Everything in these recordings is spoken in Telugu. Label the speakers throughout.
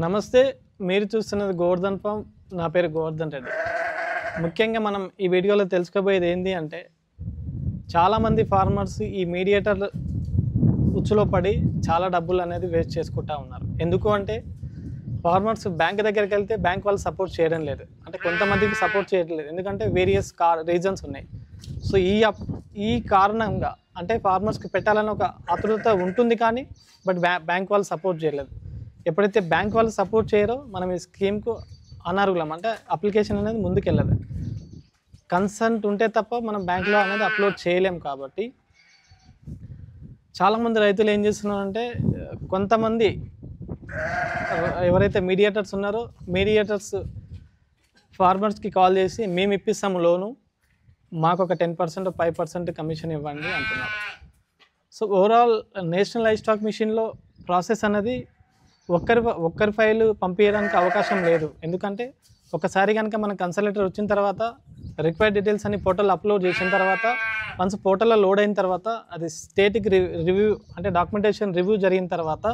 Speaker 1: నమస్తే. మీరు చూస్తున్నది గోవర్ధన్ ఫామ్. నా పేరు గోవర్ధన్ రెడ్డి. ముఖ్యంగా మనం ఈ వీడియోలో తెలుసుకోబోయేది ఏంటి అంటే, చాలామంది ఫార్మర్స్ ఈ మీడియేటర్ ఉచ్చులో పడి చాలా డబ్బులు అనేది వేస్ట్ చేసుకుంటూ ఉన్నారు. ఎందుకు అంటే ఫార్మర్స్ బ్యాంక్ దగ్గరికి వెళ్తే బ్యాంక్ వాళ్ళు సపోర్ట్ చేయడం లేదు. అంటే కొంతమందికి సపోర్ట్ చేయట్లేదు, ఎందుకంటే వేరియస్ రీజన్స్ ఉన్నాయి. సో ఈ కారణంగా అంటే ఫార్మర్స్కి పెట్టాలని ఒక ఆతృత ఉంటుంది, కానీ బ్యాంక్ వాళ్ళు సపోర్ట్ చేయలేదు. ఎప్పుడైతే బ్యాంక్ వాళ్ళు సపోర్ట్ చేయరో మనం ఈ స్కీమ్కు అనర్హులం, అంటే అప్లికేషన్ అనేది ముందుకెళ్ళదు. కన్సెంట్ ఉంటే తప్ప మనం బ్యాంక్లో అనేది అప్లోడ్ చేయలేం. కాబట్టి చాలామంది రైతులు ఏం చేస్తున్నారంటే, కొంతమంది ఎవరైతే మీడియేటర్స్ ఉన్నారో మీడియేటర్స్ ఫార్మర్స్కి కాల్ చేసి మేము ఇప్పిస్తాము లోను, మాకు ఒక 10% 5% కమిషన్ ఇవ్వండి అంటున్నారు. So overall national live stock మిషన్లో ప్రాసెస్ అనేది ఒక్కరి ఫైలు పంపించడానికి అవకాశం లేదు. ఎందుకంటే ఒకసారి కనుక మన కన్సల్టేటర్ వచ్చిన తర్వాత రిక్వైర్డ్ డీటెయిల్స్ అన్ని పోర్టల్ అప్లోడ్ చేసిన తర్వాత, వన్స్ పోర్టల్లో లోడ్ అయిన తర్వాత అది స్టేట్కి రివ్యూ అంటే డాక్యుమెంటేషన్ రివ్యూ జరిగిన తర్వాత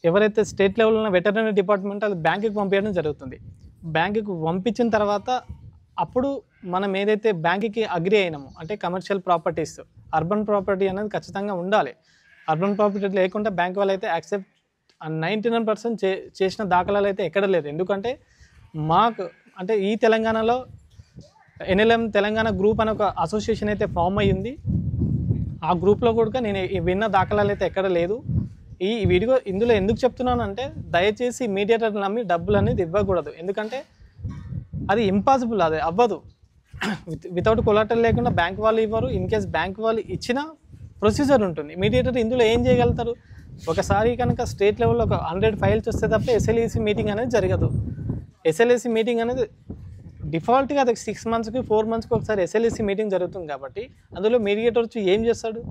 Speaker 1: ఎవరైతే స్టేట్ లెవెల్లో ఉన్న వెటర్నరీ డిపార్ట్మెంట్ అది బ్యాంకుకి పంపించడం జరుగుతుంది. బ్యాంకుకి పంపించిన తర్వాత అప్పుడు మనం ఏదైతే బ్యాంకుకి అగ్రి అయినామో, అంటే కమర్షియల్ ప్రాపర్టీస్, అర్బన్ ప్రాపర్టీ అనేది ఖచ్చితంగా ఉండాలి. అర్బన్ ప్రాపర్టీ లేకుండా బ్యాంక్ వాళ్ళు అయితే యాక్సెప్ట్ 99% చేసిన దాఖలాలు అయితే ఎక్కడ లేదు. ఎందుకంటే మాకు అంటే ఈ తెలంగాణలో NLM తెలంగాణ గ్రూప్ అనే ఒక అసోసియేషన్ అయితే ఫామ్ అయ్యింది. ఆ గ్రూప్లో కూడా నేను విన్న దాఖలాలు అయితే ఎక్కడ లేదు. ఈ వీడియో ఇందులో ఎందుకు చెప్తున్నానంటే, దయచేసి మీడియేటర్లు నమ్మి డబ్బులు అనేది ఇవ్వకూడదు. ఎందుకంటే అది ఇంపాసిబుల్, అది అవ్వదు. వితౌట్ కొలాటరల్ లేకుండా బ్యాంక్ వాళ్ళు ఇవ్వరు. ఇన్ కేస్ బ్యాంక్ వాళ్ళు ఇచ్చిన ప్రొసీజర్ ఉంటుంది. మీడియేటర్ ఇందులో ఏం చేయగలుగుతారు? ఒకసారి కనుక స్టేట్ లెవెల్లో ఒక 100 ఫైల్స్ వస్తే తప్ప SLEC మీటింగ్ అనేది జరగదు. SLEC మీటింగ్ అనేది డిఫాల్ట్గా అది 6 మంత్స్కి 4 మంత్స్కి ఒకసారి SLEC మీటింగ్ జరుగుతుంది. కాబట్టి అందులో మీడియేటర్ వచ్చి ఏం చేస్తాడు?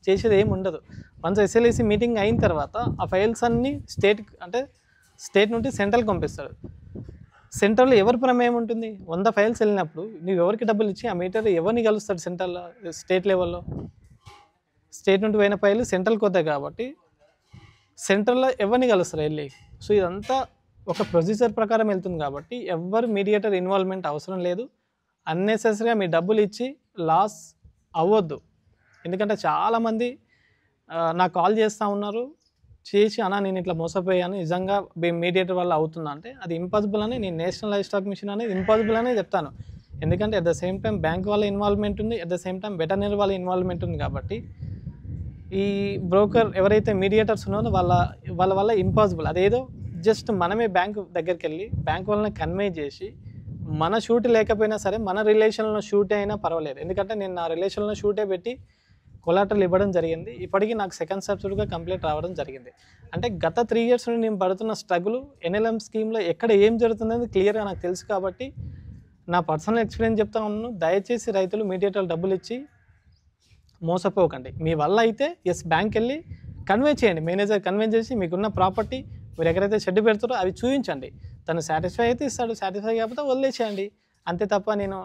Speaker 1: చేసేది ఏమి ఉండదు. వన్స్ SLEC మీటింగ్ అయిన తర్వాత ఆ ఫైల్స్ అన్నీ స్టేట్ నుండి సెంట్రల్కి పంపిస్తాడు. సెంట్రల్లో ఎవరి ప్రమేయం ఉంటుంది? 100 ఫైల్స్ వెళ్ళినప్పుడు నువ్వు ఎవరికి డబ్బులు ఇచ్చి ఆ మీటర్ ఎవరిని కలుస్తాడు? సెంట్రల్లో, స్టేట్ లెవెల్లో స్టేట్ నుండి పోయిన ఫైల్ సెంట్రల్కి వస్తాయి కాబట్టి సెంట్రల్లో ఎవరిని కలుస్తారు వెళ్ళి. సో ఇదంతా ఒక ప్రొసీజర్ ప్రకారం వెళ్తుంది. కాబట్టి ఎవరు మీడియేటర్ ఇన్వాల్వ్మెంట్ అవసరం లేదు. అన్నెసెసరీగా మీ డబ్బులు ఇచ్చి లాస్ అవ్వద్దు. ఎందుకంటే చాలామంది నాకు కాల్ చేస్తూ ఉన్నారు, చేసి అన్నా నేను ఇట్లా మోసపోయాను, నిజంగా మీడియేటర్ వల్ల అవుతుందా అంటే అది ఇంపాసిబుల్ అని నేను నేషనల్ లైవ్ స్టాక్ మిషన్ అనేది ఇంపాసిబుల్ అనే చెప్తాను. ఎందుకంటే at the same time bank వాళ్ళ ఇన్వాల్వ్మెంట్ ఉంది, at the same time veterinary వాళ్ళ ఇన్వాల్వ్మెంట్ ఉంది. కాబట్టి ఈ బ్రోకర్ ఎవరైతే మీడియేటర్స్ ఉన్నారో వాళ్ళ వల్ల ఇంపాసిబుల్. అదేదో జస్ట్ మనమే బ్యాంక్ దగ్గరికి వెళ్ళి బ్యాంక్ వాళ్ళని కన్వే చేసి, మన షూట్ లేకపోయినా సరే మన రిలేషన్లో షూట్ అయినా పర్వాలేదు. ఎందుకంటే నేను నా రిలేషన్లో షూటే పెట్టి కొలాటరల్ ఇవ్వడం జరిగింది. ఇప్పటికీ నాకు సెకండ్ సబ్సిడీగా కంప్లీట్ రావడం జరిగింది. అంటే గత 3 years నుండి నేను పడుతున్న స్ట్రగుల్ NLM స్కీమ్లో ఎక్కడ ఏం జరుగుతుందని క్లియర్గా నాకు తెలుసు. కాబట్టి నా పర్సనల్ ఎక్స్పీరియన్స్ చెప్తా ఉన్నాను. దయచేసి రైతులు మీడియేటర్లు డబ్బులు ఇచ్చి మోసపోకండి. మీ వల్ల అయితే బ్యాంక్ వెళ్ళి కన్వే చేయండి, మేనేజర్ కన్వే చేసి మీకున్న ప్రాపర్టీ మీరు ఎక్కడైతే షెడ్ పెడతారో అవి చూపించండి. తను సాటిస్ఫై అయితే ఇస్తాడు, సాటిస్ఫై కాకపోతే వదిలేసేయండి. అంతే తప్ప నేను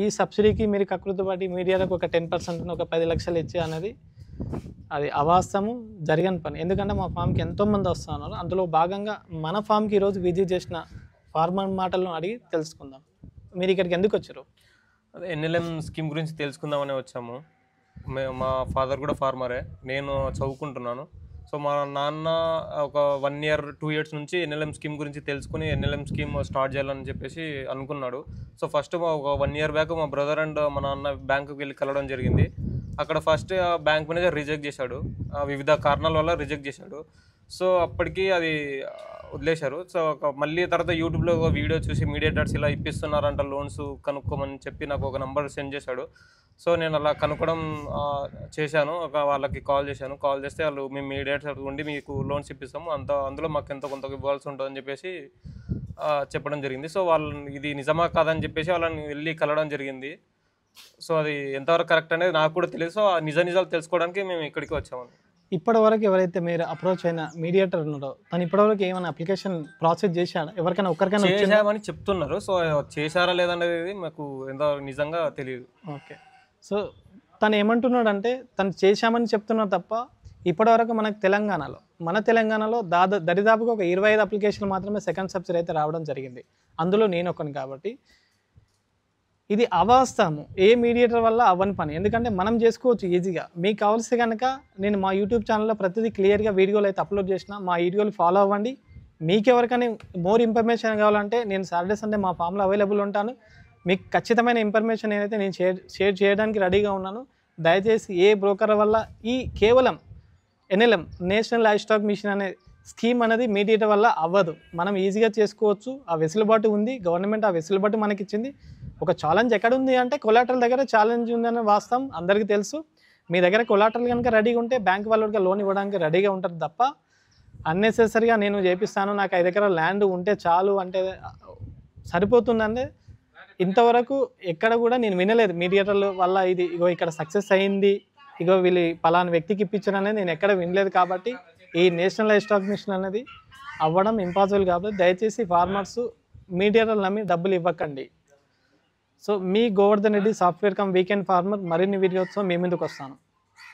Speaker 1: ఈ సబ్సిడీకి మీరు కకృతిపడి మీడియాలకు ఒక 10% ఒక 10 లక్షలు ఇచ్చే అనేది అది అవాస్తవము, జరగని పని. ఎందుకంటే మా ఫామ్కి ఎంతోమంది వస్తున్నారు. అందులో భాగంగా మన ఫామ్కి ఈరోజు విజిట్ చేసిన ఫార్మర్ మాటలను అడిగి తెలుసుకుందాం. మీరు ఇక్కడికి ఎందుకు వచ్చారు?
Speaker 2: అదే NLM స్కీమ్ గురించి తెలుసుకుందామని వచ్చాము. మా ఫాదర్ కూడా ఫార్మరే, నేను చదువుకుంటున్నాను. సో మా నాన్న ఒక 1 year 2 years నుంచి NLM స్కీమ్ గురించి తెలుసుకుని NLM స్కీమ్ స్టార్ట్ చేయాలని చెప్పేసి అనుకున్నాడు. సో ఫస్ట్ ఒక 1 year బ్యాక్ మా బ్రదర్ అండ్ మా నాన్న బ్యాంకుకి వెళ్ళి కలవడం జరిగింది. అక్కడ ఫస్ట్ బ్యాంక్ మేనేజర్ రిజెక్ట్ చేశాడు, వివిధ కారణాల వల్ల రిజెక్ట్ చేశాడు. సో అప్పటికి అది వదిలేశారు. సో మళ్ళీ తర్వాత యూట్యూబ్లో ఒక వీడియో చూసి మీడియేటర్స్ ఇలా ఇప్పిస్తున్నారంట లోన్స్ కనుక్కోమని చెప్పి నాకు ఒక నెంబర్ సెండ్ చేశాడు. సో నేను అలా కనుక్కోవడం చేశాను. వాళ్ళకి కాల్ చేశాను. కాల్ చేస్తే వాళ్ళు మేము మీడియేటర్ ఉండి మీకు లోన్స్ ఇప్పిస్తాము, అందులో మాకు ఎంతో కొంత ఇవ్వాల్సి ఉంటుందని చెప్పేసి చెప్పడం జరిగింది. సో వాళ్ళు ఇది నిజమా కాదని చెప్పేసి వాళ్ళని వెళ్ళి కలవడం జరిగింది. సో అది ఎంతవరకు కరెక్ట్ అనేది నాకు కూడా తెలియదు. సో నిజాలు తెలుసుకోవడానికి మేము ఇక్కడికి వచ్చాము.
Speaker 1: ఇప్పటివరకు ఎవరైతే మీరు అప్రోచ్ అయిన మీడియేటర్ ఉన్నారో తను ఇప్పటివరకు ఏమైనా అప్లికేషన్ ప్రాసెస్ చేశాడా? ఎవరికైనా ఒక్కరికైనా
Speaker 2: చేశామని చెప్తున్నారు. సో చేశారా లేదనేది మాకు ఎంత నిజంగా తెలియదు.
Speaker 1: ఓకే. సో తను ఏమంటున్నాడు అంటే తను చేశామని చెప్తున్నాడు తప్ప ఇప్పటివరకు మన తెలంగాణలో దరిదాపుగా ఒక 25 అప్లికేషన్లు మాత్రమే సెకండ్ సబ్సిడీ అయితే రావడం జరిగింది. అందులో నేను ఒకని కాబట్టి ఇది అవాస్తవము. ఏ మీడియేటర్ వల్ల అవ్వని పని. ఎందుకంటే మనం చేసుకోవచ్చు ఈజీగా. మీకు కావాల్సి కనుక నేను మా యూట్యూబ్ ఛానల్లో ప్రతిదీ క్లియర్గా వీడియోలు అయితే అప్లోడ్ చేసిన, మా వీడియోలు ఫాలో అవ్వండి. మీకు ఎవరికైనా మోర్ ఇన్ఫర్మేషన్ కావాలంటే నేను సాటర్డే సండే మా ఫామ్లో అవైలబుల్ ఉంటాను. మీకు ఖచ్చితమైన ఇన్ఫర్మేషన్ ఏదైతే నేను షేర్ చేయడానికి రెడీగా ఉన్నాను. దయచేసి ఏ బ్రోకర్ వల్ల ఈ కేవలం NLM national livestock mission అనే స్కీమ్ అనేది మీడియేటర్ వల్ల అవ్వదు. మనం ఈజీగా చేసుకోవచ్చు. ఆ వెసులుబాటు ఉంది. గవర్నమెంట్ ఆ వెసులుబాటు మనకి ఇచ్చింది. ఒక ఛాలెంజ్ ఎక్కడ ఉంది అంటే కొలాటరల్ దగ్గర ఛాలెంజ్ ఉందని వాస్తవం అందరికీ తెలుసు. మీ దగ్గర కొలాటరల్ కనుక రెడీగా ఉంటే బ్యాంక్ వాళ్ళకి లోన్ ఇవ్వడానికి రెడీగా ఉంటారు తప్ప అన్నెసెసరీగా నేను చేపిస్తాను, నాకు 5 ఎకరాల ల్యాండ్ ఉంటే చాలు అంటే సరిపోతుందంటే ఇంతవరకు ఎక్కడ కూడా నేను వినలేదు. మీడియేటర్ల వల్ల ఇది ఇగో ఇక్కడ సక్సెస్ అయింది, ఇగో వీళ్ళు పలానా వ్యక్తికి ఇప్పించడం అనేది నేను ఎక్కడ వినలేదు. కాబట్టి ఈ నేషనల్ లైవ్ స్టాక్ మిషన్ అనేది అవ్వడం ఇంపాసిబుల్ కాబట్టి దయచేసి ఫార్మర్స్ మీడియేటర్లు నమ్మి డబ్బులు ఇవ్వకండి. సో మీ Govardhan Reddy software cum weekend farmer మరిన్ని వీడియోస్తో మీ ముందుకు వస్తాను.